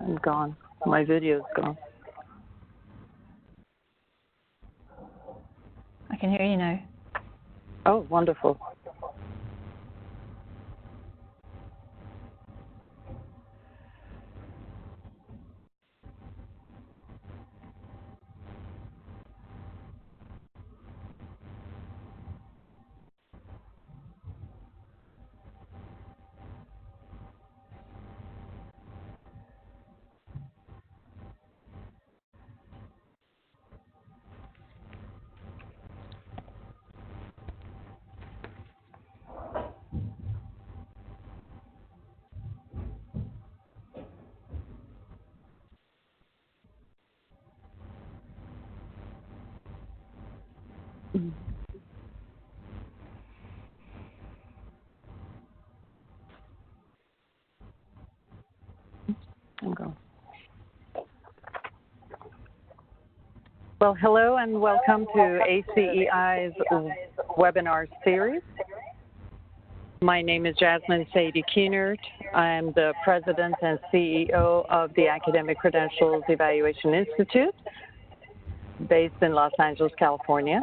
I'm gone. My video's gone. I can hear you now. Oh, wonderful. I'm going. Well, hello and welcome to ACEI's webinar series. My name is Jasmine Sadie Keenert. I'm the President and CEO of the Academic Credentials Evaluation Institute, based in Los Angeles, California.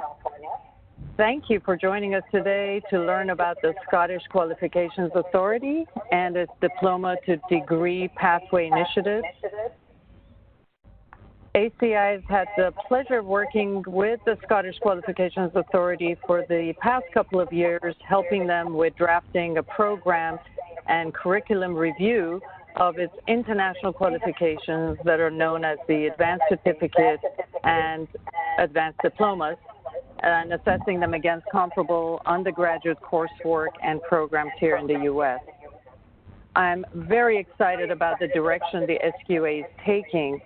Thank you for joining us today to learn about the Scottish Qualifications Authority and its Diploma to Degree Pathway Initiative. ACI has had the pleasure of working with the Scottish Qualifications Authority for the past couple of years, helping them with drafting a program and curriculum review of its international qualifications that are known as the Advanced Certificate and Advanced Diplomas, and assessing them against comparable undergraduate coursework and programs here in the U.S. I'm very excited about the direction the SQA is taking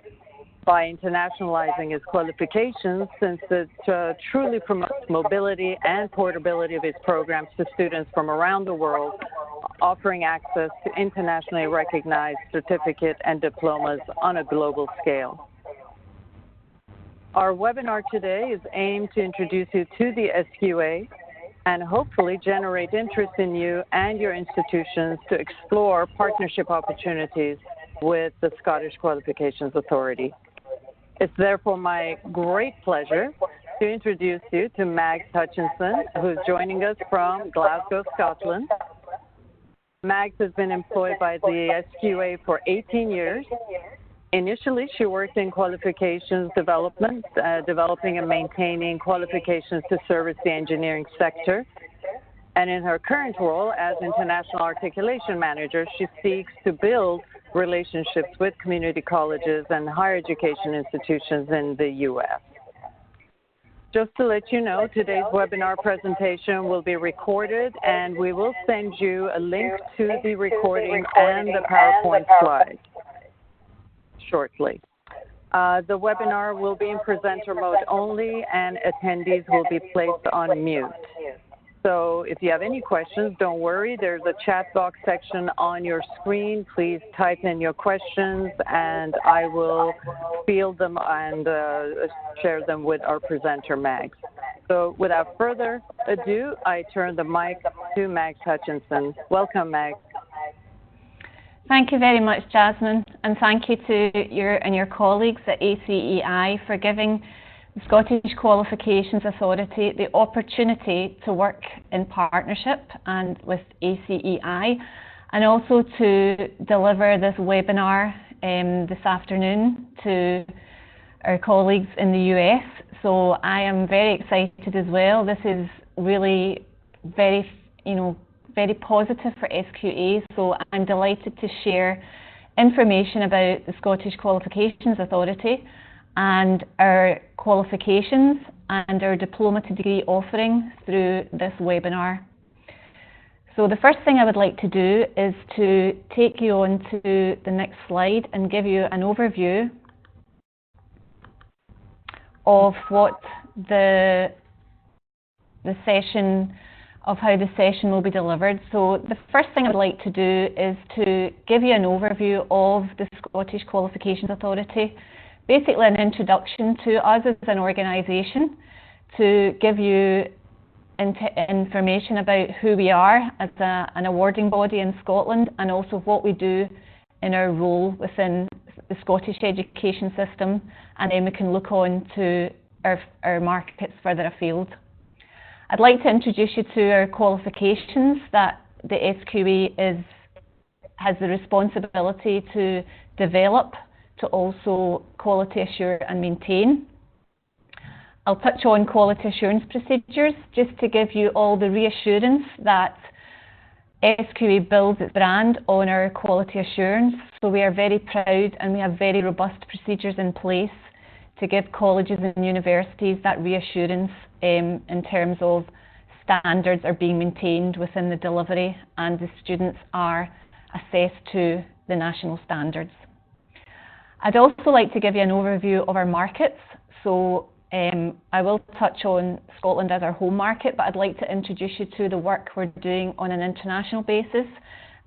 by internationalizing its qualifications, since it truly promotes mobility and portability of its programs to students from around the world, offering access to internationally recognized certificate and diplomas on a global scale. Our webinar today is aimed to introduce you to the SQA and hopefully generate interest in you and your institutions to explore partnership opportunities with the Scottish Qualifications Authority. It's therefore my great pleasure to introduce you to Mags Hutchinson, who's joining us from Glasgow, Scotland. Mags has been employed by the SQA for 18 years. Initially, she worked in qualifications development, developing and maintaining qualifications to service the engineering sector. And in her current role as International Articulation Manager, she seeks to build relationships with community colleges and higher education institutions in the U.S. Just to let you know, today's webinar presentation will be recorded, and we will send you a link to the recording and the PowerPoint slides shortly. The webinar will be in presenter mode only, and attendees will be placed on mute. So if you have any questions, don't worry. There's a chat box section on your screen. Please type in your questions, and I will field them and share them with our presenter, Mags. So without further ado, I turn the mic to Mags Hutchinson. Welcome, Mags. Thank you very much, Jasmine, and thank you to your colleagues at ACEI for giving the Scottish Qualifications Authority the opportunity to work in partnership and with ACEI, and also to deliver this webinar this afternoon to our colleagues in the US. So I am very excited as well. This is really very positive for SQA, so I'm delighted to share information about the Scottish Qualifications Authority and our qualifications and our diploma to degree offering through this webinar. So the first thing I would like to do is to take you on to the next slide and give you an overview of what how the session will be delivered. So the first thing I'd like to do is to give you an overview of the Scottish Qualifications Authority, basically an introduction to us as an organisation, to give you information about who we are as an awarding body in Scotland, and also what we do in our role within the Scottish education system, and then we can look on to our markets further afield. I'd like to introduce you to our qualifications that the SQA has the responsibility to develop, to also quality assure and maintain. I'll touch on quality assurance procedures just to give you all the reassurance that SQA builds its brand on our quality assurance. So we are very proud and we have very robust procedures in place to give colleges and universities that reassurance in terms of standards are being maintained within the delivery and the students are assessed to the national standards. I'd also like to give you an overview of our markets. So I will touch on Scotland as our home market, but I'd like to introduce you to the work we're doing on an international basis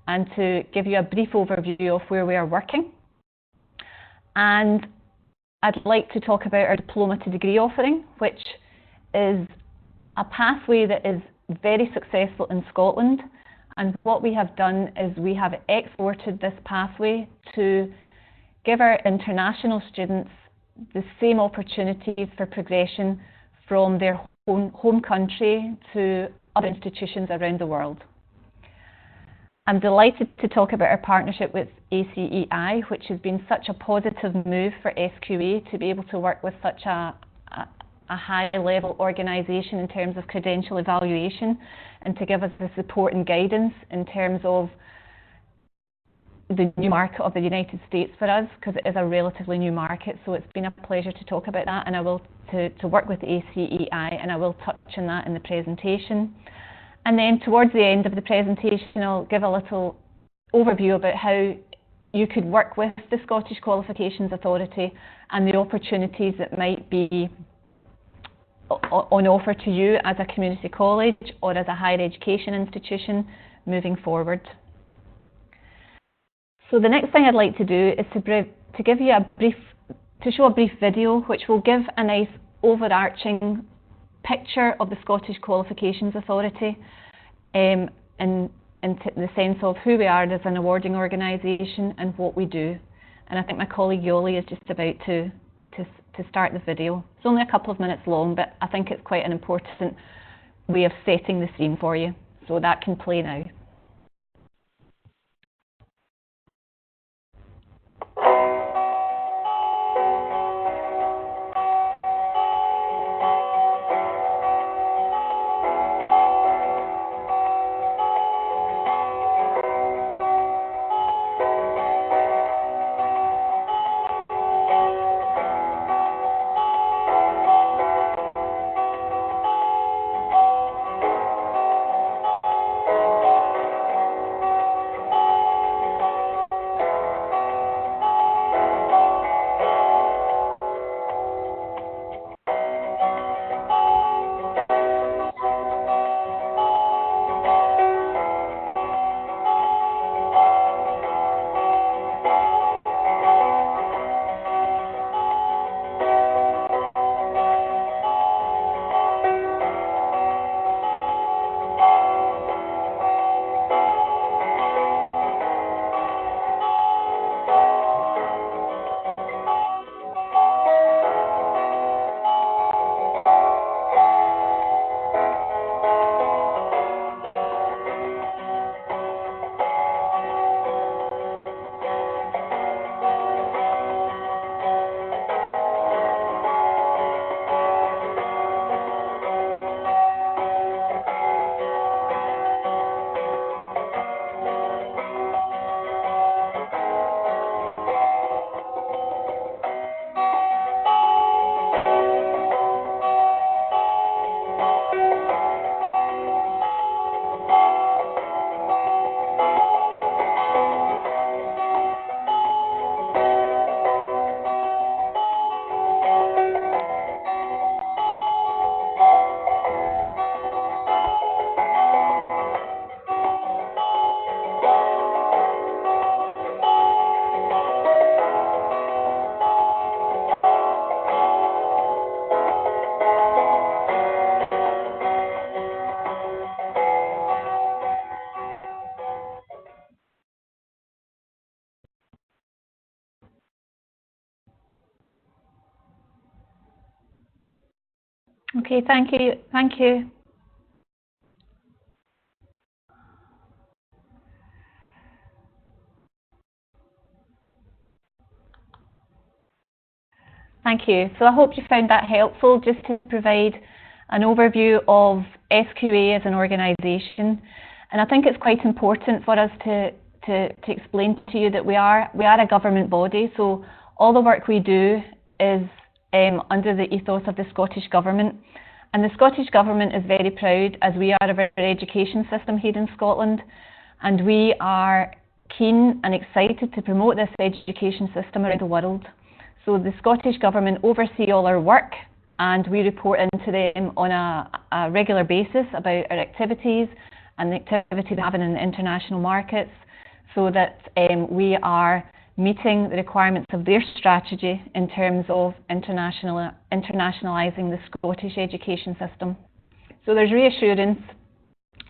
and to give you a brief overview of where we are working. And I'd like to talk about our diploma to degree offering, which is a pathway that is very successful in Scotland. And what we have done is we have exported this pathway to give our international students the same opportunities for progression from their home country to other institutions around the world. I'm delighted to talk about our partnership with ACEI, which has been such a positive move for SQA to be able to work with such a high-level organisation in terms of credential evaluation and to give us the support and guidance in terms of the new market of the United States for us, because it is a relatively new market. So it's been a pleasure to talk about that, and I will to work with ACEI, and I will touch on that in the presentation. And then towards the end of the presentation, I'll give a little overview about how you could work with the Scottish Qualifications Authority and the opportunities that might be on offer to you as a community college or as a higher education institution moving forward. So the next thing I'd like to do is to give you to show a brief video which will give a nice overarching picture of the Scottish Qualifications Authority in the sense of who we are as an awarding organisation and what we do. And I think my colleague Yoli is just about to start the video. It's only a couple of minutes long, but I think it's quite an important way of setting the scene for you. So that can play now. Okay, thank you. Thank you. Thank you. So I hope you found that helpful, just to provide an overview of SQA as an organisation. And I think it's quite important for us to explain to you that we are a government body. So all the work we do is under the ethos of the Scottish Government. And the Scottish Government is very proud, as we are, of our education system here in Scotland. And we are keen and excited to promote this education system around the world. So the Scottish Government oversee all our work, and we report into them on a regular basis about our activities and the activities we're having in the international markets, so that we are meeting the requirements of their strategy in terms of internationalising the Scottish education system. So there's reassurance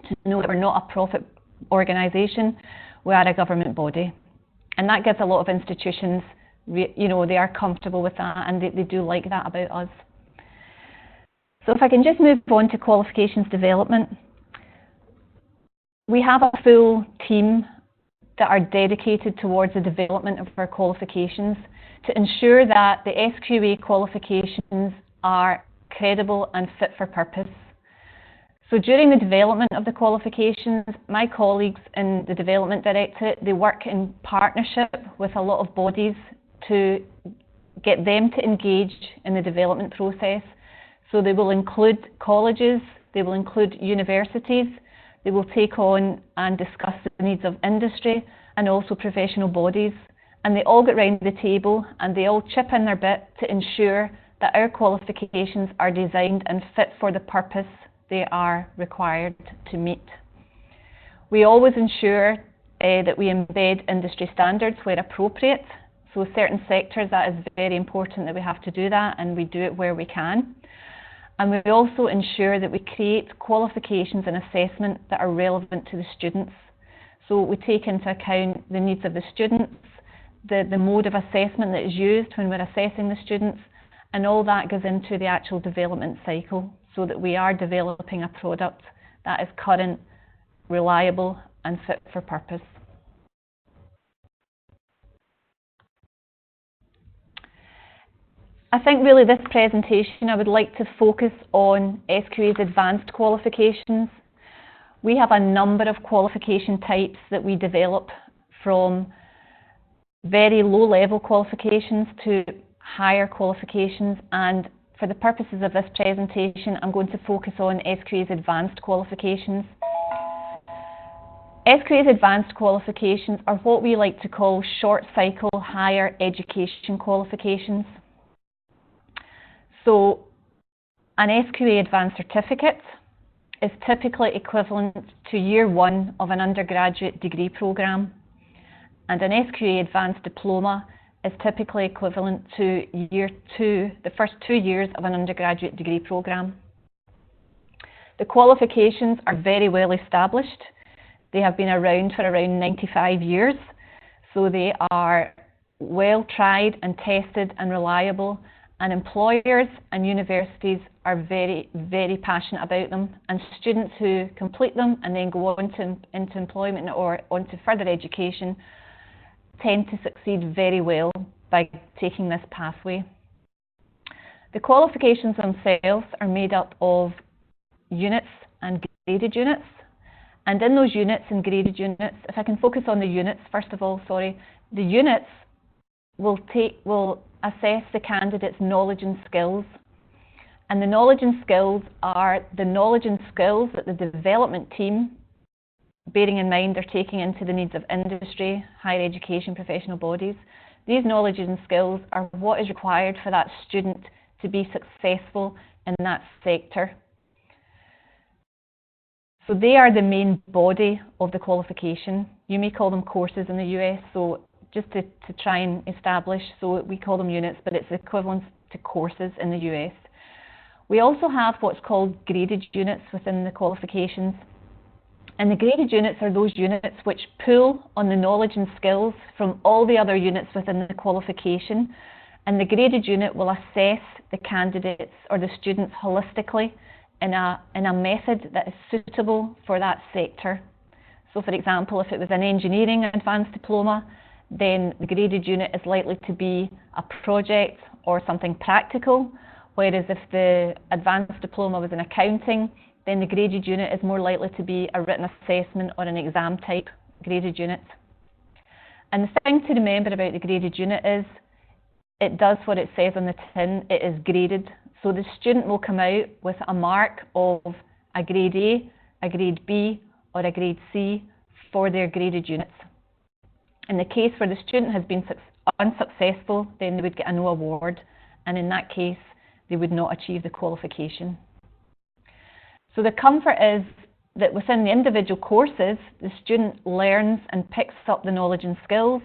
to know that we're not a profit organisation, we are a government body. And that gives a lot of institutions, you know, they are comfortable with that, and they do like that about us. So if I can just move on to qualifications development. We have a full team that are dedicated towards the development of our qualifications to ensure that the SQA qualifications are credible and fit for purpose. So during the development of the qualifications, my colleagues in the Development Directorate, they work in partnership with a lot of bodies to get them to engage in the development process. So they will include colleges, they will include universities, they will take on and discuss the needs of industry and also professional bodies. And they all get round the table and they all chip in their bit to ensure that our qualifications are designed and fit for the purpose they are required to meet. We always ensure that we embed industry standards where appropriate. So certain sectors, that is very important that we have to do that, and we do it where we can. And we also ensure that we create qualifications and assessment that are relevant to the students. So we take into account the needs of the students, the mode of assessment that is used when we're assessing the students, and all that goes into the actual development cycle, so that we are developing a product that is current, reliable, and fit for purpose. I think really this presentation, I would like to focus on SQA's advanced qualifications. We have a number of qualification types that we develop, from very low level qualifications to higher qualifications, and for the purposes of this presentation, I'm going to focus on SQA's advanced qualifications. SQA's advanced qualifications are what we like to call short cycle higher education qualifications. So an SQA advanced certificate is typically equivalent to year 1 of an undergraduate degree programme, and an SQA advanced diploma is typically equivalent to year 2, the first 2 years of an undergraduate degree programme. The qualifications are very well established. They have been around for around 95 years, so they are well tried and tested and reliable, and employers and universities are very, very passionate about them, and students who complete them and then go on into employment or onto further education tend to succeed very well by taking this pathway. The qualifications themselves are made up of units and graded units, and in those units and graded units, if I can focus on the units first of all, the units will assess the candidate's knowledge and skills, and the knowledge and skills are the knowledge and skills that the development team, bearing in mind they're taking into the needs of industry, higher education, professional bodies. These knowledge and skills are what is required for that student to be successful in that sector. So they are the main body of the qualification. You may call them courses in the US, so just to try and establish, so we call them units, but it's equivalent to courses in the US. We also have what's called graded units within the qualifications. And the graded units are those units which pull on the knowledge and skills from all the other units within the qualification And the graded unit will assess the candidates or the students holistically in a method that is suitable for that sector. So for example, if it was an engineering advanced diploma, then the graded unit is likely to be a project or something practical, whereas if the advanced diploma was in accounting, then the graded unit is more likely to be a written assessment or an exam type graded unit. And the thing to remember about the graded unit is it does what it says on the tin, it is graded. So the student will come out with a mark of a grade A, a grade B, or a grade C for their graded units. In the case where the student has been unsuccessful, then they would get a no award, and in that case, they would not achieve the qualification. So the comfort is that within the individual courses, the student learns and picks up the knowledge and skills,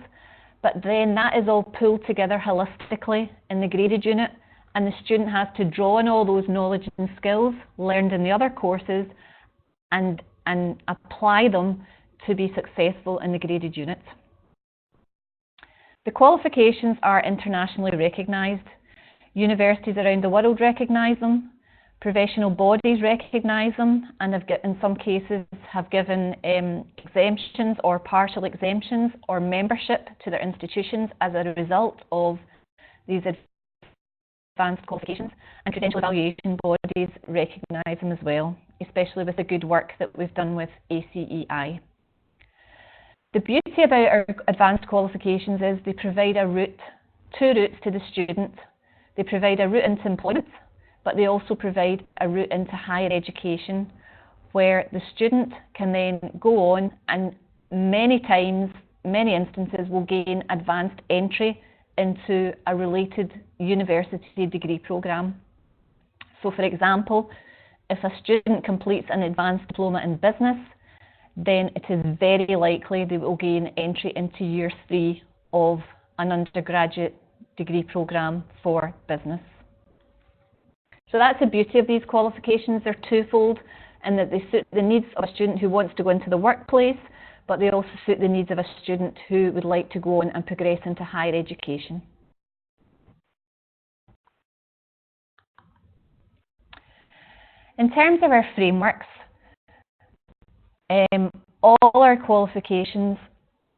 but then that is all pulled together holistically in the graded unit, and the student has to draw on all those knowledge and skills learned in the other courses and apply them to be successful in the graded unit. The qualifications are internationally recognised. Universities around the world recognise them. Professional bodies recognise them and have in some cases have given exemptions or partial exemptions or membership to their institutions as a result of these advanced qualifications, and credential evaluation bodies recognise them as well, especially with the good work that we've done with ACEI. The beauty about our advanced qualifications is they provide two routes to the student. They provide a route into employment, but they also provide a route into higher education where the student can then go on and many times, many instances will gain advanced entry into a related university degree programme. So for example, if a student completes an advanced diploma in business, then it is very likely they will gain entry into year 3 of an undergraduate degree programme for business. So that's the beauty of these qualifications. They're twofold in that they suit the needs of a student who wants to go into the workplace, but they also suit the needs of a student who would like to go on and progress into higher education. In terms of our frameworks, all our qualifications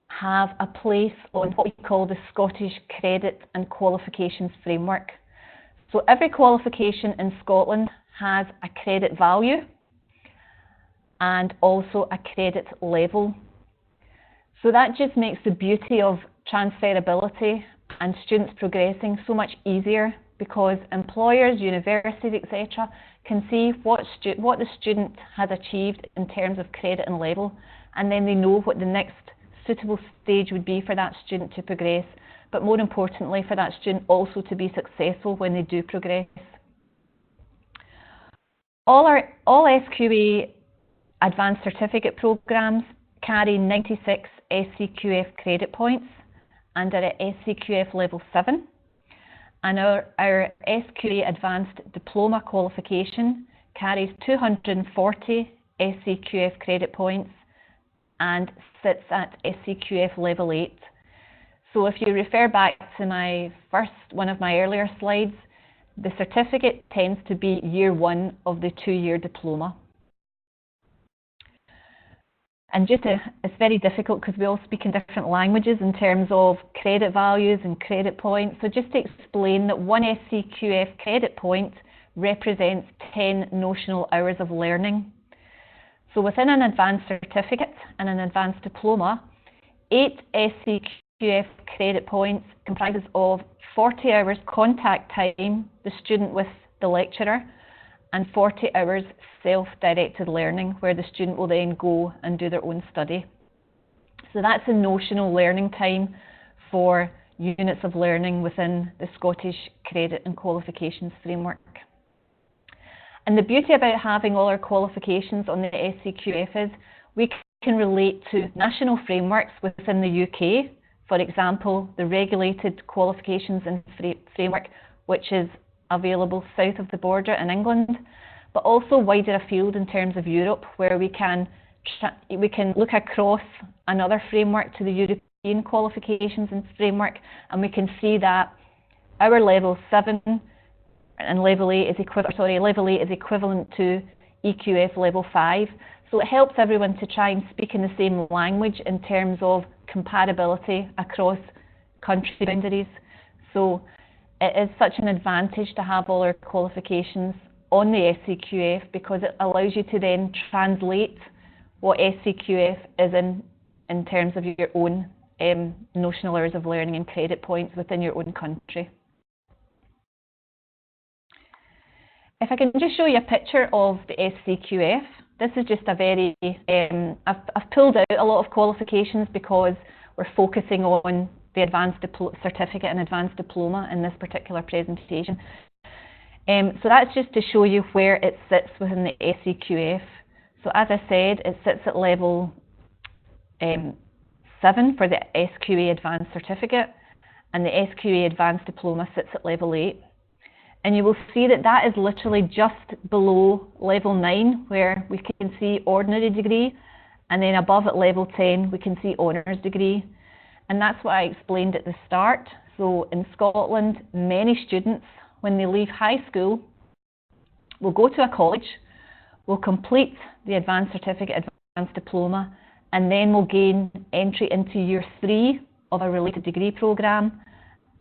have a place on what we call the Scottish Credit and Qualifications Framework. So every qualification in Scotland has a credit value and also a credit level. So that just makes the beauty of transferability and students progressing so much easier, because employers, universities, etc. can see what the student has achieved in terms of credit and level, and then they know what the next suitable stage would be for that student to progress, but more importantly for that student also to be successful when they do progress. All SQA advanced certificate programmes carry 96 SCQF credit points and are at SCQF level 7. And our SQA Advanced Diploma qualification carries 240 SCQF credit points and sits at SCQF level 8. So if you refer back to one of my earlier slides, the certificate tends to be year 1 of the 2-year diploma. And it's very difficult because we all speak in different languages in terms of credit values and credit points. So just to explain that one SCQF credit point represents 10 notional hours of learning. So within an advanced certificate and an advanced diploma, 8 SCQF credit points comprises of 40 hours contact time, the student with the lecturer, and 40 hours self-directed learning, where the student will then go and do their own study. So that's the notional learning time for units of learning within the Scottish Credit and Qualifications Framework. And the beauty about having all our qualifications on the SCQF is we can relate to national frameworks within the UK, for example, the Regulated Qualifications and Framework, which is available south of the border in England, but also wider afield in terms of Europe, where we can look across another framework to the European Qualifications and Framework, and we can see that our level 7 and level 8 is equivalent to EQF level 5. So it helps everyone to try and speak in the same language in terms of comparability across country boundaries. So it is such an advantage to have all our qualifications on the SCQF, because it allows you to then translate what SCQF is in terms of your own notional hours of learning and credit points within your own country. If I can just show you a picture of the SCQF, this is just a very, I've pulled out a lot of qualifications because we're focusing on the Advanced Certificate and Advanced Diploma in this particular presentation. So that's just to show you where it sits within the SCQF. So as I said, it sits at level 7 for the SQA Advanced Certificate, and the SQA Advanced Diploma sits at level 8. And you will see that that is literally just below level 9, where we can see ordinary degree, and then above at level 10 we can see honours degree. And that's what I explained at the start. So in Scotland, many students, when they leave high school, will go to a college, will complete the Advanced Certificate, Advanced Diploma, and then will gain entry into year 3 of a related degree programme.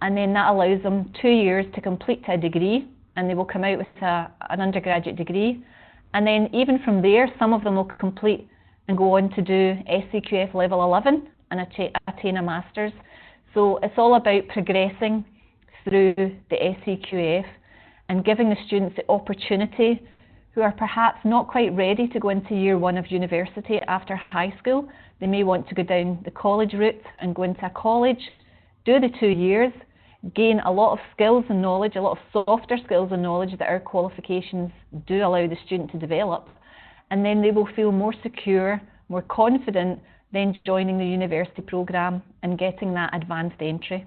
And then that allows them 2 years to complete a degree, and they will come out with an undergraduate degree. And then even from there, some of them will complete and go on to do SCQF level 11 and attain a master's. So it's all about progressing through the SCQF and giving the students the opportunity who are perhaps not quite ready to go into year 1 of university after high school. They may want to go down the college route and go into a college, do the 2 years, gain a lot of skills and knowledge, a lot of softer skills and knowledge that our qualifications do allow the student to develop, and then they will feel more secure, more confident then joining the university programme and getting that advanced entry.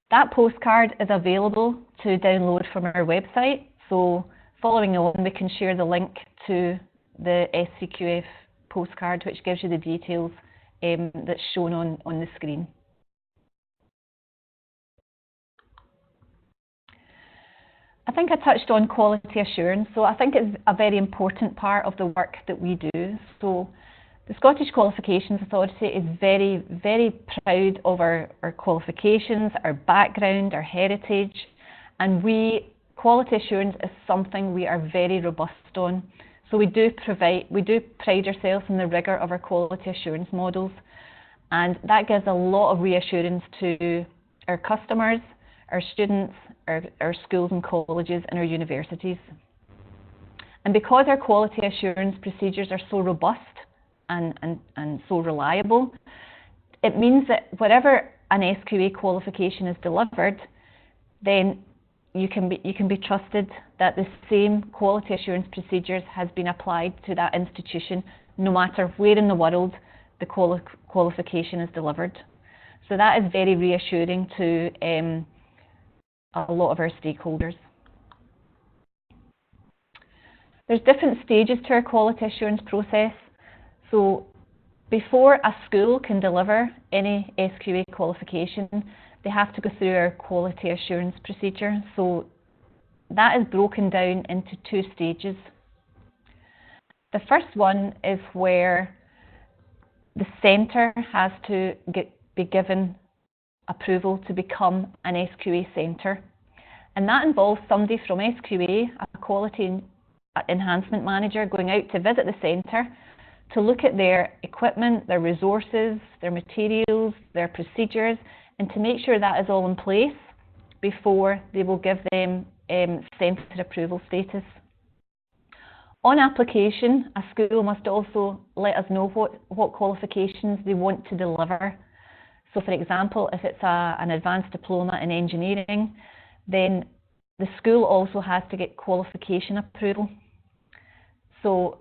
That postcard is available to download from our website, so following on we can share the link to the SCQF postcard, which gives you the details that's shown on the screen. I think I touched on quality assurance, so I think it's a very important part of the work that we do. So the Scottish Qualifications Authority is very, very proud of our qualifications, our background, our heritage, and quality assurance is something we are very robust on. So we do pride ourselves in the rigour of our quality assurance models, and that gives a lot of reassurance to our customers, our students, our schools and colleges and our universities. And because our quality assurance procedures are so robust and so reliable, it means that wherever an SQA qualification is delivered, then you can be trusted that the same quality assurance procedures has been applied to that institution, no matter where in the world the qualification is delivered. So that is very reassuring to a lot of our stakeholders. There's different stages to our quality assurance process. So before a school can deliver any SQA qualification, they have to go through our quality assurance procedure. So that is broken down into 2 stages. The first one is where the centre has to be given approval to become an SQA centre. And that involves somebody from SQA, a quality enhancement manager, going out to visit the centre to look at their equipment, their resources, their materials, their procedures, and to make sure that is all in place before they will give them centre approval status. On application, a school must also let us know what qualifications they want to deliver. So for example, if it's an advanced diploma in engineering, then the school also has to get qualification approval. So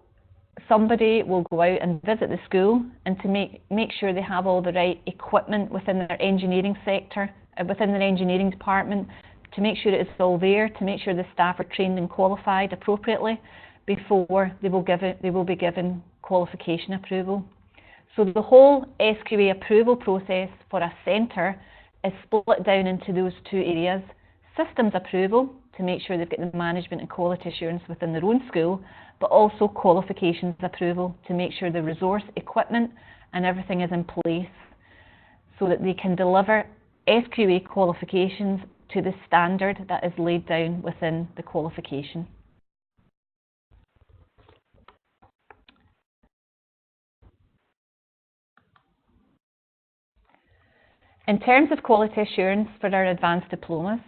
somebody will go out and visit the school and to make sure they have all the right equipment within their engineering sector, within their engineering department, to make sure it's all there, to make sure the staff are trained and qualified appropriately before they will be given qualification approval. So the whole SQA approval process for a centre is split down into those two areas: systems approval, to make sure they've got the management and quality assurance within their own school, but also qualifications approval, to make sure the resource, equipment and everything is in place so that they can deliver SQA qualifications to the standard that is laid down within the qualification. In terms of quality assurance for our advanced diplomas,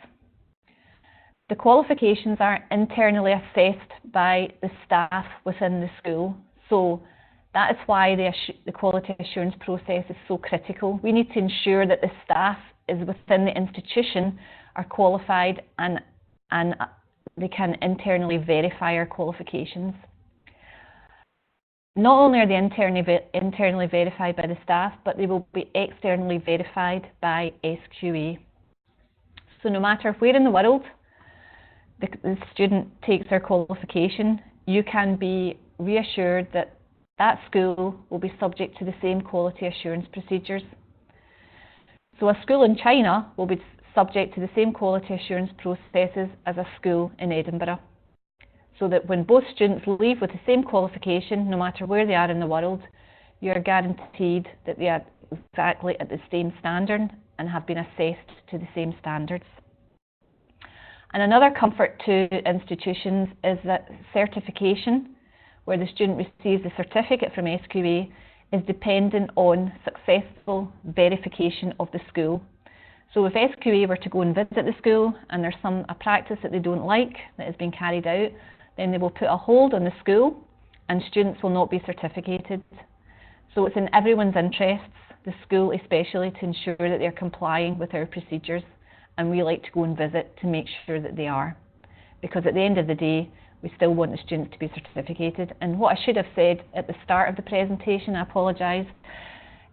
the qualifications are internally assessed by the staff within the school. So that is why the quality assurance process is so critical. We need to ensure that the staff is within the institution are qualified and they can internally verify our qualifications. Not only are they internally verified by the staff, but they will be externally verified by SQA. So no matter where in the world the student takes their qualification, you can be reassured that that school will be subject to the same quality assurance procedures. So a school in China will be subject to the same quality assurance processes as a school in Edinburgh. So that when both students leave with the same qualification, no matter where they are in the world, you are guaranteed that they are exactly at the same standard and have been assessed to the same standards. And another comfort to institutions is that certification, where the student receives a certificate from SQA, is dependent on successful verification of the school. So if SQA were to go and visit the school and there's a practice that they don't like that is being carried out, then they will put a hold on the school and students will not be certificated. So it's in everyone's interests, the school especially, to ensure that they're complying with our procedures, and we like to go and visit to make sure that they are. Because at the end of the day, we still want the students to be certificated. And what I should have said at the start of the presentation, I apologise,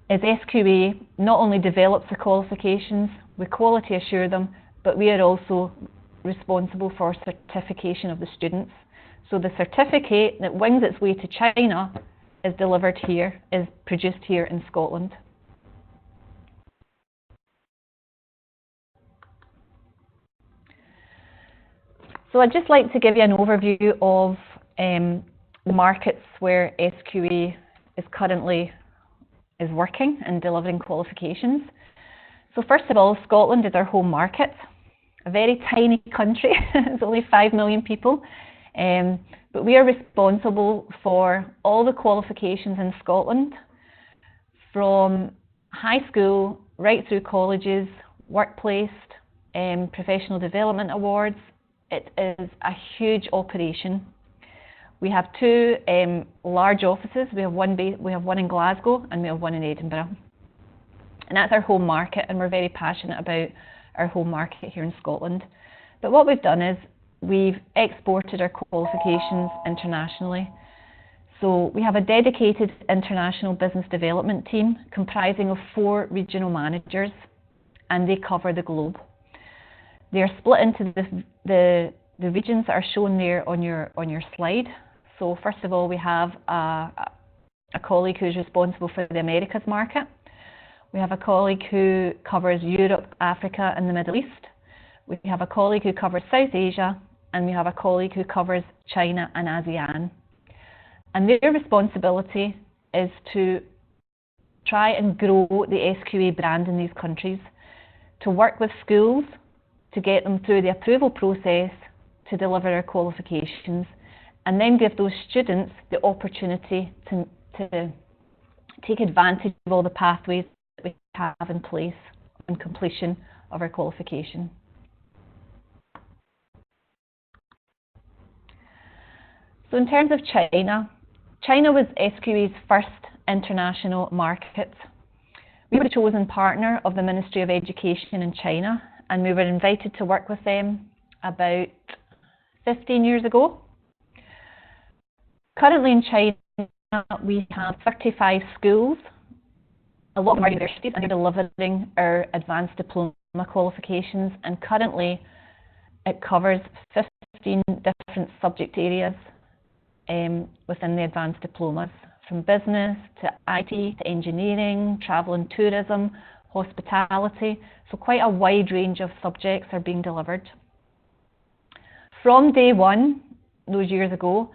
is SQA not only develops the qualifications, we quality assure them, but we are also responsible for certification of the students. So the certificate that wings its way to China is delivered here, is produced here in Scotland. So I'd just like to give you an overview of the markets where SQA is currently working and delivering qualifications. So first of all, Scotland is our home market, a very tiny country. It's only 5 million people. But we are responsible for all the qualifications in Scotland, from high school right through colleges, workplace, professional development awards. It is a huge operation. We have two large offices. We have one in Glasgow and we have one in Edinburgh. And that's our home market, and we're very passionate about our home market here in Scotland. But what we've done is we've exported our qualifications internationally. So we have a dedicated international business development team comprising of 4 regional managers, and they cover the globe. They are split into the regions that are shown there on your slide. So first of all, we have a colleague who's responsible for the Americas market. We have a colleague who covers Europe, Africa and the Middle East. We have a colleague who covers South Asia, and we have a colleague who covers China and ASEAN. And their responsibility is to try and grow the SQA brand in these countries, to work with schools to get them through the approval process to deliver our qualifications, and then give those students the opportunity to take advantage of all the pathways that we have in place on completion of our qualification. So in terms of China, China was SQA's first international market. We were the chosen partner of the Ministry of Education in China, and we were invited to work with them about 15 years ago. Currently in China, we have 35 schools, a lot of our universities, and they're delivering our advanced diploma qualifications, and currently it covers 15 different subject areas within the advanced diplomas, from business to IT to engineering, travel and tourism, hospitality, so quite a wide range of subjects are being delivered. From day one, those years ago,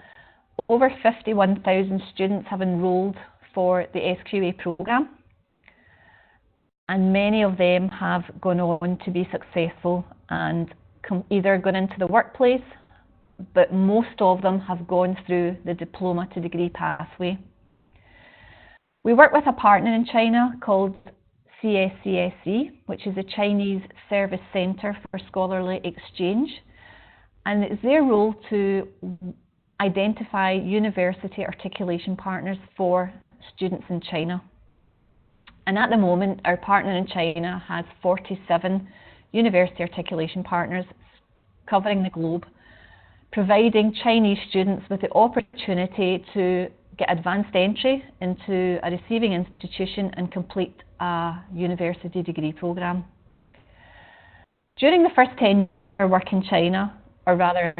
over 51,000 students have enrolled for the SQA programme, and many of them have gone on to be successful and either gone into the workplace, but most of them have gone through the diploma to degree pathway. We work with a partner in China called CSCSC, which is a Chinese Service Centre for Scholarly Exchange, and it's their role to identify university articulation partners for students in China. And at the moment, our partner in China has 47 university articulation partners covering the globe, providing Chinese students with the opportunity to get advanced entry into a receiving institution and complete a university degree programme. During the first 10 years of work in China, or rather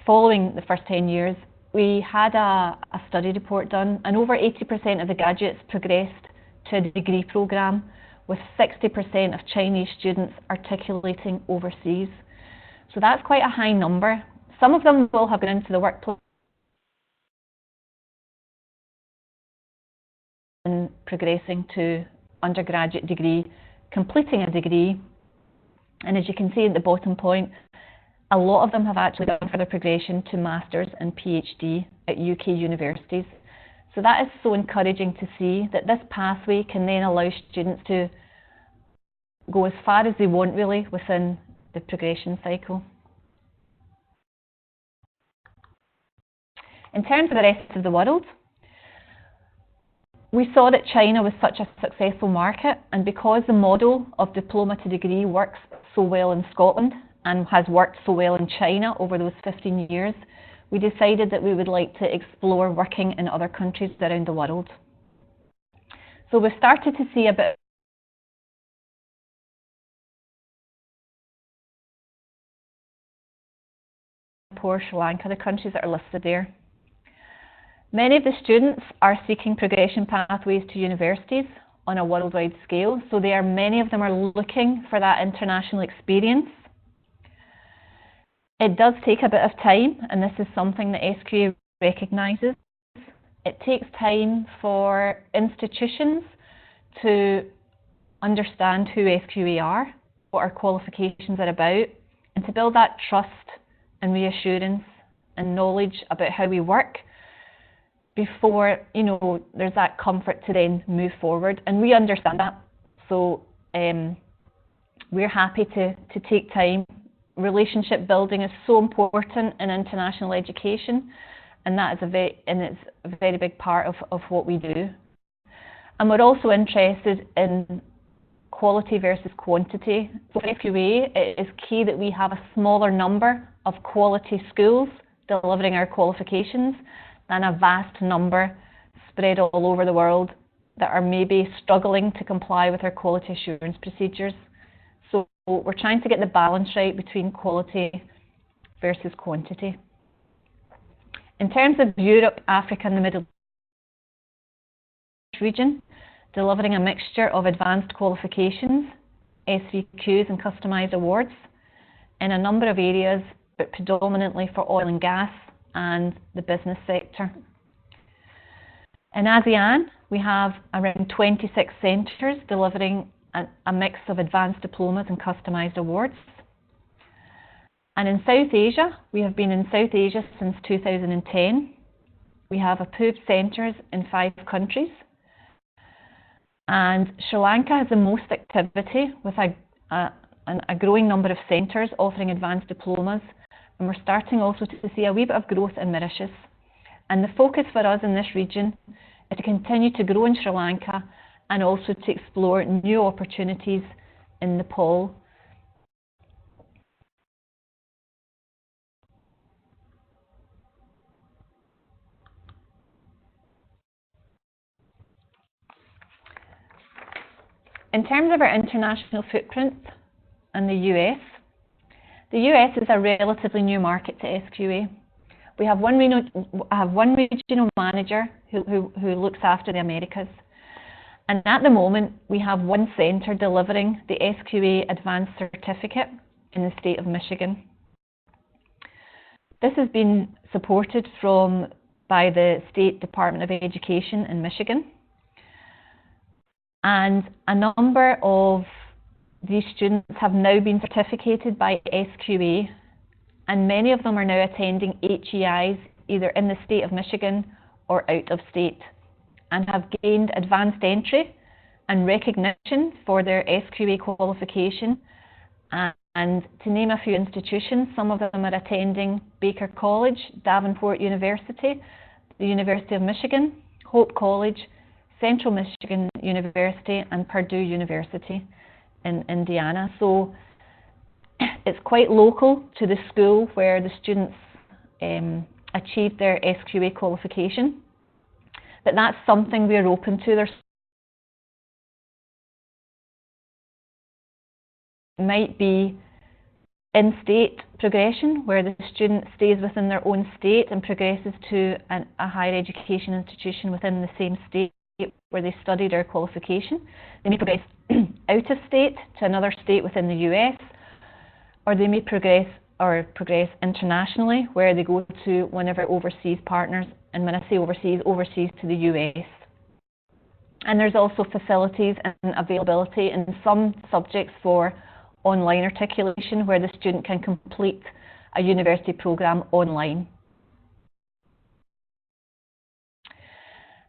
following the first 10 years, we had a study report done, and over 80% of the graduates progressed to a degree programme, with 60% of Chinese students articulating overseas. So that's quite a high number. Some of them will have gone into the workplace and progressing to undergraduate degree, completing a degree. And as you can see at the bottom point, a lot of them have actually done further progression to Masters and PhD at UK universities. So that is so encouraging to see that this pathway can then allow students to go as far as they want really within the progression cycle. In terms of the rest of the world, we saw that China was such a successful market, and because the model of diploma to degree works so well in Scotland and has worked so well in China over those 15 years, we decided that we would like to explore working in other countries around the world. So we've started to see a bit Singapore, Sri Lanka, the countries that are listed there. Many of the students are seeking progression pathways to universities on a worldwide scale, so many of them are looking for that international experience. It does take a bit of time, and this is something that SQA recognises. It takes time for institutions to understand who SQA are, what our qualifications are about, and to build that trust and reassurance and knowledge about how we work before, there's that comfort to then move forward. And we understand that. So we're happy to take time. Relationship building is so important in international education, and that is it's a very big part of what we do. And we're also interested in quality versus quantity. For SQA, it is key that we have a smaller number of quality schools delivering our qualifications than a vast number spread all over the world that are maybe struggling to comply with our quality assurance procedures. So we're trying to get the balance right between quality versus quantity. In terms of Europe, Africa and the Middle East region, delivering a mixture of advanced qualifications, SVQs and customised awards in a number of areas, but predominantly for oil and gas and the business sector. In ASEAN, we have around 26 centres delivering a mix of advanced diplomas and customised awards. And in South Asia, we have been in South Asia since 2010. We have approved centres in 5 countries. And Sri Lanka has the most activity with a growing number of centres offering advanced diplomas. And we're starting also to see a wee bit of growth in Mauritius. And the focus for us in this region is to continue to grow in Sri Lanka and also to explore new opportunities in Nepal. In terms of our international footprint and the US is a relatively new market to SQA. We have one regional manager who looks after the Americas. And at the moment, we have one centre delivering the SQA Advanced Certificate in the state of Michigan. This has been supported by the State Department of Education in Michigan. And a number of these students have now been certificated by SQA, and many of them are now attending HEIs either in the state of Michigan or out of state, and have gained advanced entry and recognition for their SQA qualification. And to name a few institutions, some of them are attending Baker College, Davenport University, the University of Michigan, Hope College, Central Michigan University, and Purdue University in Indiana. So it's quite local to the school where the students achieved their SQA qualification. But that's something we're open to. There might be in-state progression, where the student stays within their own state and progresses to a higher education institution within the same state where they studied their qualification. They may progress out of state to another state within the US, or they may progress internationally, where they go to one of our overseas partners. And when I say overseas, overseas to the US. And there's also facilities and availability in some subjects for online articulation, where the student can complete a university program online.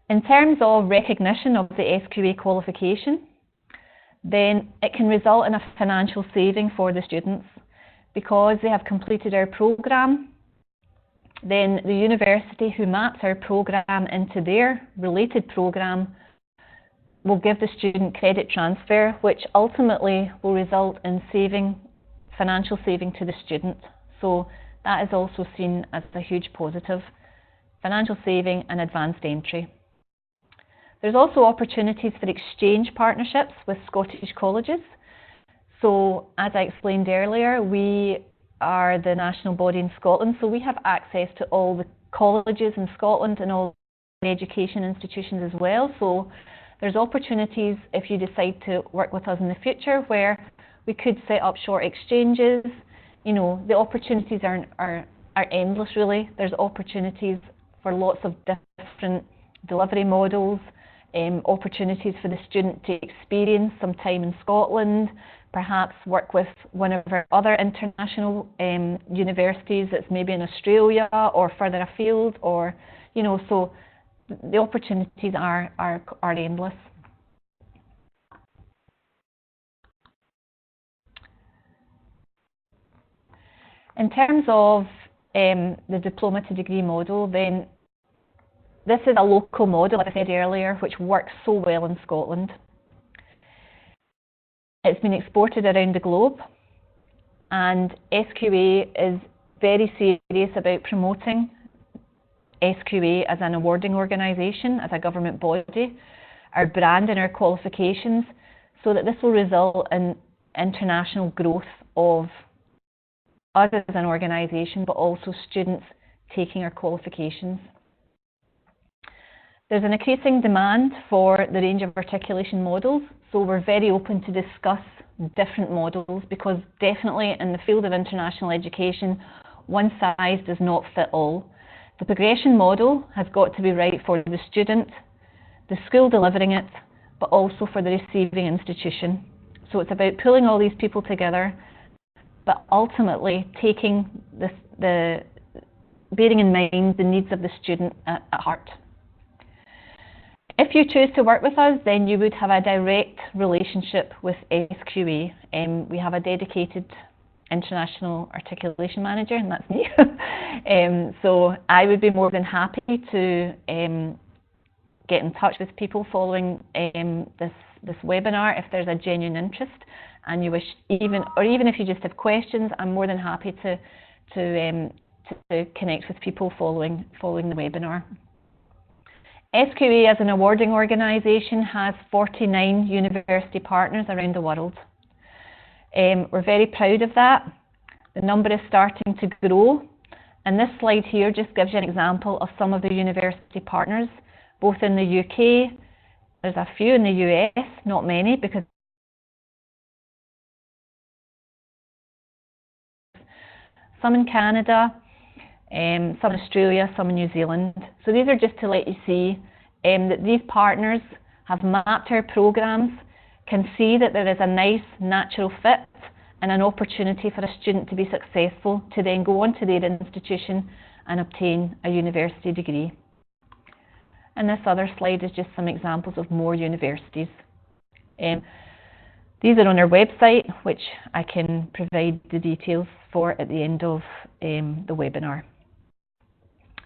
In terms of recognition of the SQA qualification, then it can result in a financial saving for the students because they have completed our program. Then the university who maps our program into their related program will give the student credit transfer, which ultimately will result in financial saving to the student. So that is also seen as a huge positive, financial saving and advanced entry. There's also opportunities for exchange partnerships with Scottish colleges. So as I explained earlier, we are the national body in Scotland, so we have access to all the colleges in Scotland and all the education institutions as well. So there's opportunities if you decide to work with us in the future where we could set up short exchanges. You know, the opportunities are endless really. There's opportunities for lots of different delivery models, opportunities for the student to experience some time in Scotland, perhaps work with one of our other international universities that's maybe in Australia or further afield, or, you know, so the opportunities are endless. In terms of the diploma to degree model, then this is a local model, as I said earlier, which works so well in Scotland. It's been exported around the globe, and SQA is very serious about promoting SQA as an awarding organisation, as a government body, our brand and our qualifications, so that this will result in international growth of us as an organisation, but also students taking our qualifications. There's an increasing demand for the range of articulation models, so we're very open to discuss different models, because definitely in the field of international education, one size does not fit all. The progression model has got to be right for the student, the school delivering it, but also for the receiving institution. So it's about pulling all these people together, but ultimately taking bearing in mind the needs of the student at heart. If you choose to work with us, then you would have a direct relationship with SQA. We have a dedicated international articulation manager, and that's me. So I would be more than happy to get in touch with people following this webinar if there's a genuine interest, and you wish even if you just have questions, I'm more than happy to connect with people following the webinar. SQA as an awarding organisation has 49 university partners around the world. We're very proud of that. The number is starting to grow, and this slide here just gives you an example of some of the university partners, both in the UK, There's a few in the US, not many, because some in Canada, some in Australia, some in New Zealand. So these are just to let you see that these partners have mapped our programs, can see that there is a nice natural fit and an opportunity for a student to be successful to then go on to their institution and obtain a university degree. And this other slide is just some examples of more universities. These are on our website, which I can provide the details for at the end of the webinar.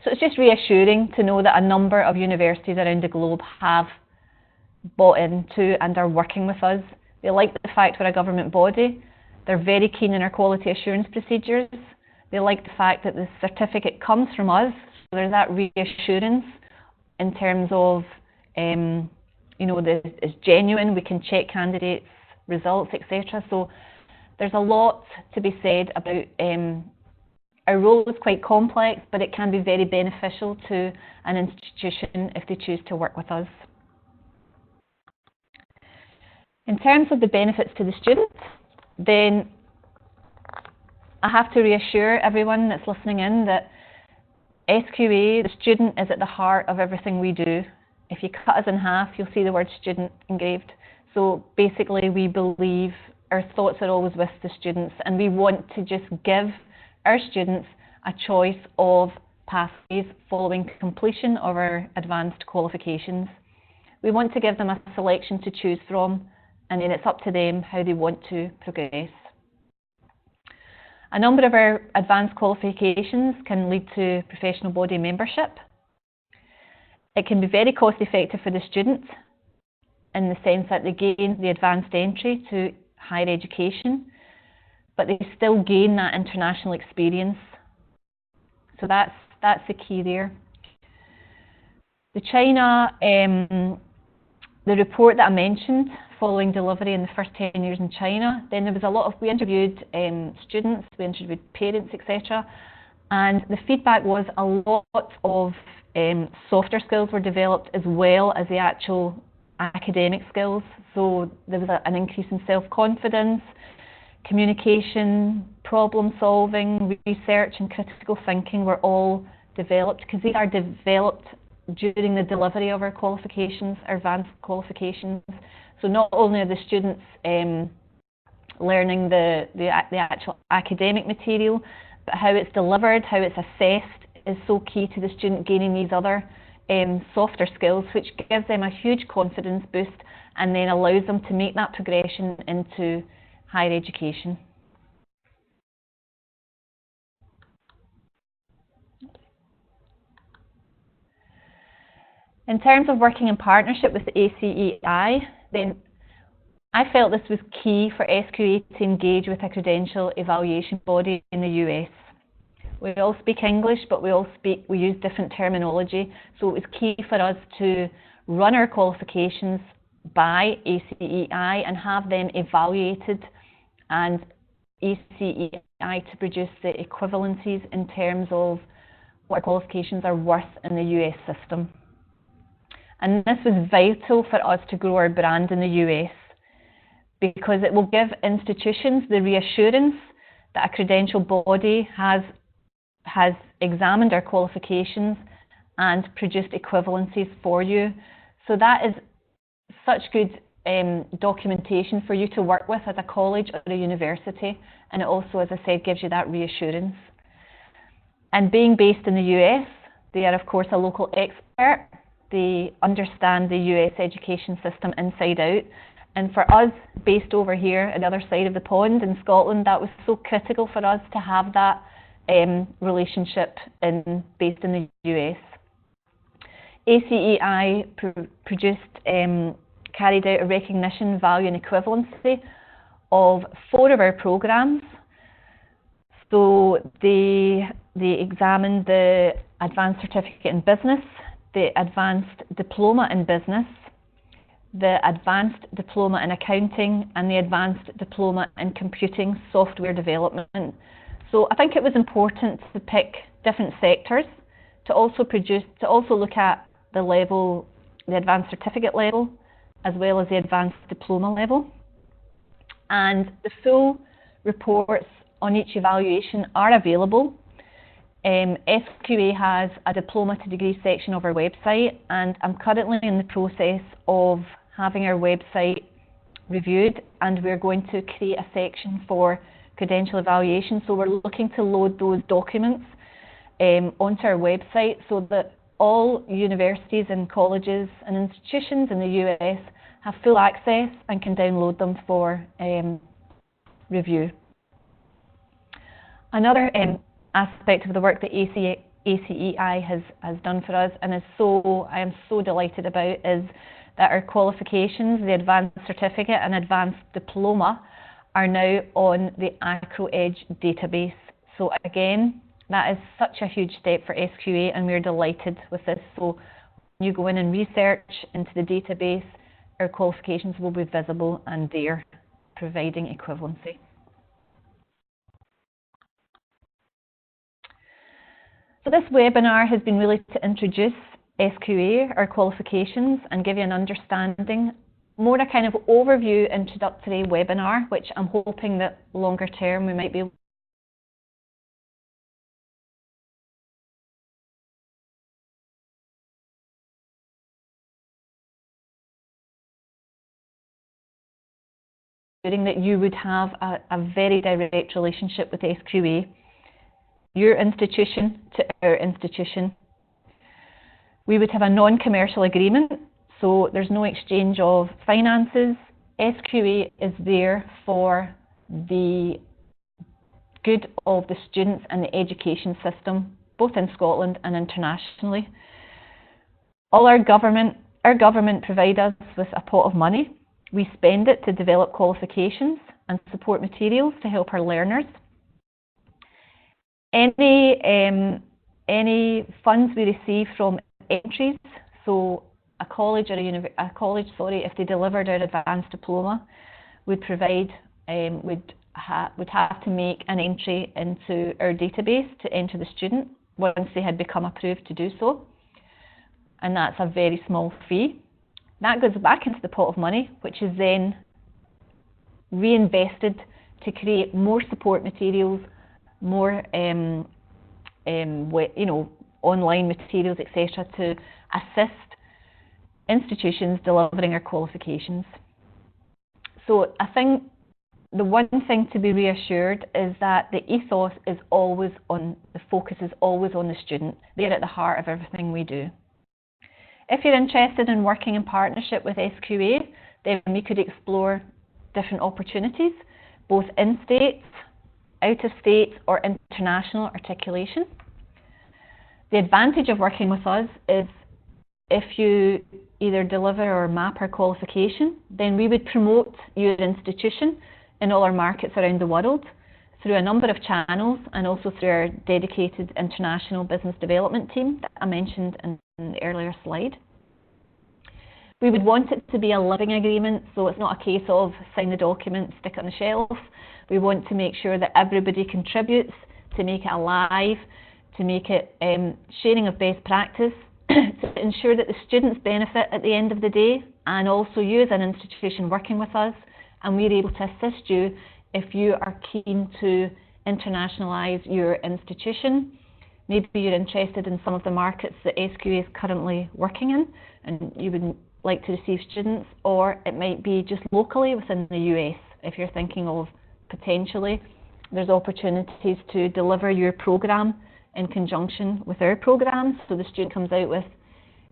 So it's just reassuring to know that a number of universities around the globe have bought into and are working with us. They like the fact we're a government body. They're very keen in our quality assurance procedures. They like the fact that the certificate comes from us. So there's that reassurance in terms of, it's genuine. We can check candidates' results, etc. So there's a lot to be said about our role is quite complex, but it can be very beneficial to an institution if they choose to work with us. In terms of the benefits to the students, then I have to reassure everyone that's listening in that SQA, the student, is at the heart of everything we do. If you cut us in half, you'll see the word student engraved. So basically, we believe our thoughts are always with the students, and we want to just give our students a choice of pathways following completion of our advanced qualifications. We want to give them a selection to choose from, and then it's up to them how they want to progress. A number of our advanced qualifications can lead to professional body membership. It can be very cost effective for the student in the sense that they gain the advanced entry to higher education, but they still gain that international experience. So that's the key there. The China, the report that I mentioned, following delivery in the first 10 years in China, then there was a lot of, we interviewed students, we interviewed parents, etc. And the feedback was a lot of softer skills were developed as well as the actual academic skills. So there was an increase in self-confidence, communication, problem solving, research and critical thinking were all developed, because these are developed during the delivery of our qualifications, our advanced qualifications. So not only are the students learning the actual academic material, but how it's delivered, how it's assessed is so key to the student gaining these other softer skills, which gives them a huge confidence boost and then allows them to make that progression into higher education. In terms of working in partnership with the ACEI, then I felt this was key for SQA to engage with a credential evaluation body in the US. We all speak English, but we use different terminology, so it was key for us to run our qualifications by ACEI and have them evaluated, and ACEI to produce the equivalencies in terms of what our qualifications are worth in the US system. And this was vital for us to grow our brand in the US, because it will give institutions the reassurance that a credential body has examined our qualifications and produced equivalencies for you. So that is such good documentation for you to work with as a college or a university, and it also, as I said, gives you that reassurance. And being based in the US, they are of course a local expert. They understand the US education system inside out. And for us, based over here on the other side of the pond in Scotland, that was so critical for us to have that relationship based in the US. ACEI carried out a recognition, value and equivalency of 4 of our programs. So they examined the Advanced Certificate in Business, the Advanced Diploma in Business, the Advanced Diploma in Accounting, and the Advanced Diploma in Computing Software Development. So I think it was important to pick different sectors to also look at the level, the advanced certificate level, as well as the advanced diploma level. And the full reports on each evaluation are available. SQA has a diploma to degree section of our website, and I'm currently in the process of having our website reviewed, and we're going to create a section for credential evaluation. So we're looking to load those documents onto our website so that all universities and colleges and institutions in the US have full access and can download them for review. Another aspect of the work that ACEI has done for us, and I am so delighted about, is that our qualifications, the Advanced Certificate and Advanced Diploma, are now on the AcroEdge database. So again, that is such a huge step for SQA, and we're delighted with this. So when you go in and research into the database, our qualifications will be visible and there, providing equivalency. So this webinar has been really to introduce SQA, our qualifications, and give you an understanding, more a kind of overview introductory webinar, which I'm hoping that longer term we might be able that you would have a very direct relationship with SQA, your institution to our institution. We would have a non-commercial agreement, so there's no exchange of finances. SQA is there for the good of the students and the education system, both in Scotland and internationally. All our government provide us with a pot of money. We spend it to develop qualifications and support materials to help our learners. Any funds we receive from entries, so a college or if they delivered our advanced diploma, would provide would have to make an entry into our database to enter the student once they had become approved to do so, and that's a very small fee. That goes back into the pot of money, which is then reinvested to create more support materials, more online materials, etc., to assist institutions delivering our qualifications. So I think the one thing to be reassured is that the ethos is always on, the focus is always on the student. They're at the heart of everything we do. If you're interested in working in partnership with SQA, then we could explore different opportunities, both in-state, out-of-state, or international articulation. The advantage of working with us is if you either deliver or map our qualification, then we would promote your institution in all our markets around the world through a number of channels, and also through our dedicated international business development team that I mentioned in the earlier slide. We would want it to be a living agreement, so it's not a case of sign the document, stick it on the shelf. We want to make sure that everybody contributes to make it alive, to make it sharing of best practice, to ensure that the students benefit at the end of the day, and also you as an institution working with us, and we're able to assist you if you are keen to internationalise your institution. Maybe you're interested in some of the markets that SQA is currently working in, and you would like to receive students, or it might be just locally within the US. If you're thinking of potentially, there's opportunities to deliver your programme in conjunction with our programmes, so the student comes out with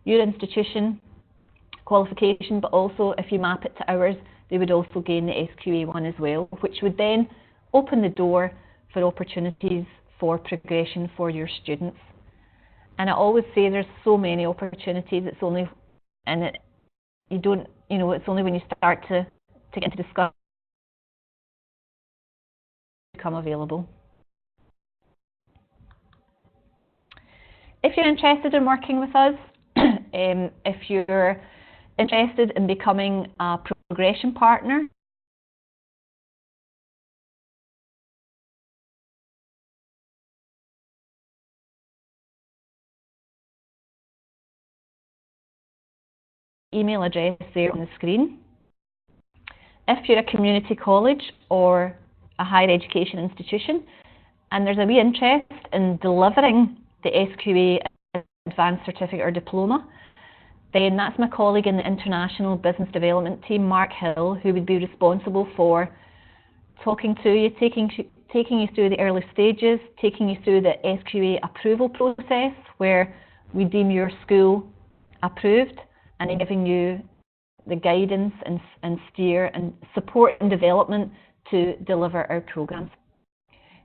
your institution qualification, but also if you map it to ours, they would also gain the SQA one as well, which would then open the door for opportunities for progression for your students. And I always say there's so many opportunities, it's only, and it's only when you start to get into discussion become available. If you're interested in working with us, if you're interested in becoming a progression partner, email address there on the screen. If you're a community college or a higher education institution and there's a wee interest in delivering the SQA Advanced Certificate or Diploma, then that's my colleague in the International Business Development team, Mark Hill, who would be responsible for talking to you, taking you through the early stages, taking you through the SQA approval process, where we deem your school approved, and then giving you the guidance and steer and support and development to deliver our programs.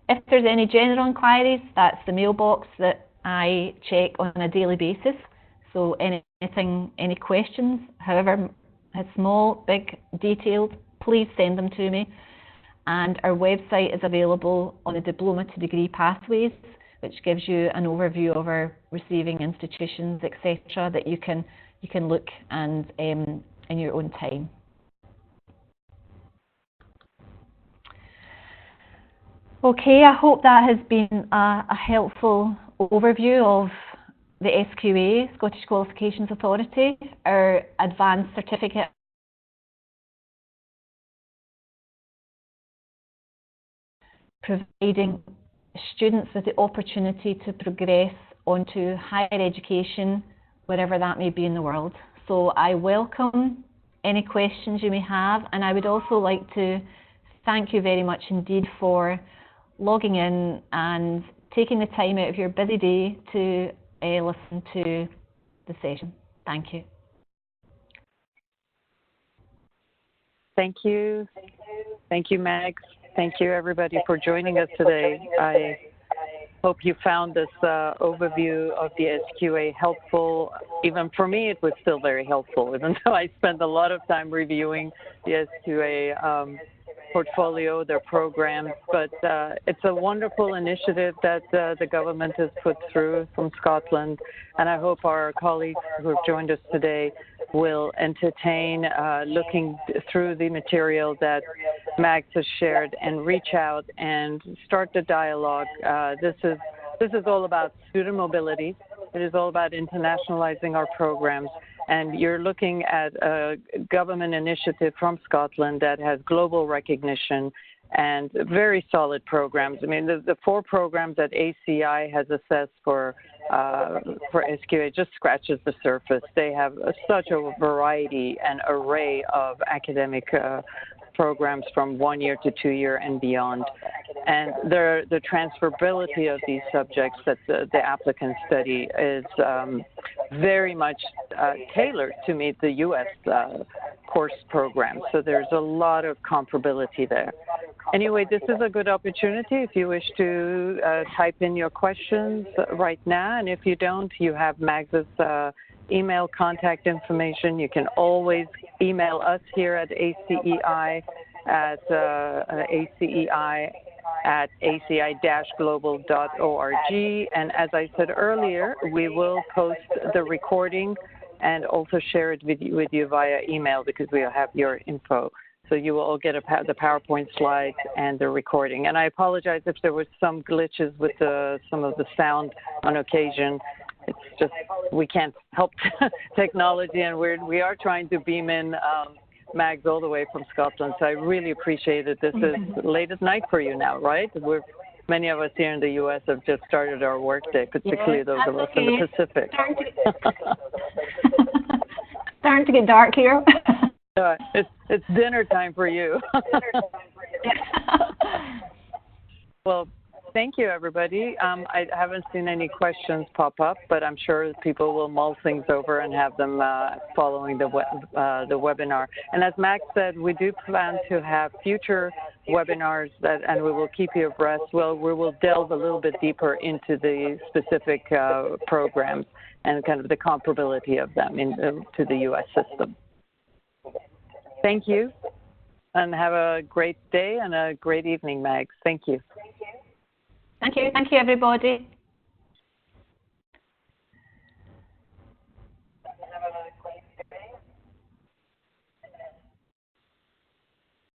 If there's any general inquiries, that's the mailbox that I check on a daily basis. So anything, any questions, however small, big, detailed, please send them to me. And our website is available on the Diploma to Degree Pathways, which gives you an overview of our receiving institutions, etc., that you can look and in your own time. Okay, I hope that has been a helpful overview of the SQA, Scottish Qualifications Authority, our Advanced Certificate providing students with the opportunity to progress onto higher education, wherever that may be in the world. So I welcome any questions you may have, and I would also like to thank you very much indeed for logging in and taking the time out of your busy day to listen to the session. Thank you. Thank you. Thank you, Mags. Thank you, everybody, for joining us today. I hope you found this overview of the SQA helpful. Even for me, it was still very helpful, even though I spent a lot of time reviewing the SQA portfolio, their programs. But it's a wonderful initiative that the government has put through from Scotland. And I hope our colleagues who have joined us today will entertain looking through the material that Mags has shared and reach out and start the dialogue. This is all about student mobility. It is all about internationalizing our programs. And you're looking at a government initiative from Scotland that has global recognition and very solid programs. I mean, the 4 programs that ACI has assessed for SQA just scratches the surface. They have such a variety and array of academic programs from 1 year to 2 year and beyond. And the transferability of these subjects that the applicants study is very much tailored to meet the U.S. Course program. So there's a lot of comparability there. Anyway, this is a good opportunity if you wish to type in your questions right now. And if you don't, you have Mags's email contact information. You can always email us here at ACEI at aci-global.org. And as I said earlier, we will post the recording and also share it with you via email because we'll have your info. So you will all get the PowerPoint slides and the recording. And I apologize if there was some glitches with some of the sound on occasion. It's just we can't help technology, and we are trying to beam in Mags all the way from Scotland. So I really appreciate it. This is late at night for you now, right? Many of us here in the U.S. have just started our workday, particularly those of us in the Pacific. Starting to get dark here. It's dinner time for you. Well, thank you, everybody. I haven't seen any questions pop up, but I'm sure people will mull things over and have them following the webinar. And as Max said, we do plan to have future webinars and we will keep you abreast. Well, we will delve a little bit deeper into the specific programs and kind of the comparability of them to the U.S. system. Thank you, and have a great day and a great evening, Mags. Thank you. Thank you. Thank you, everybody.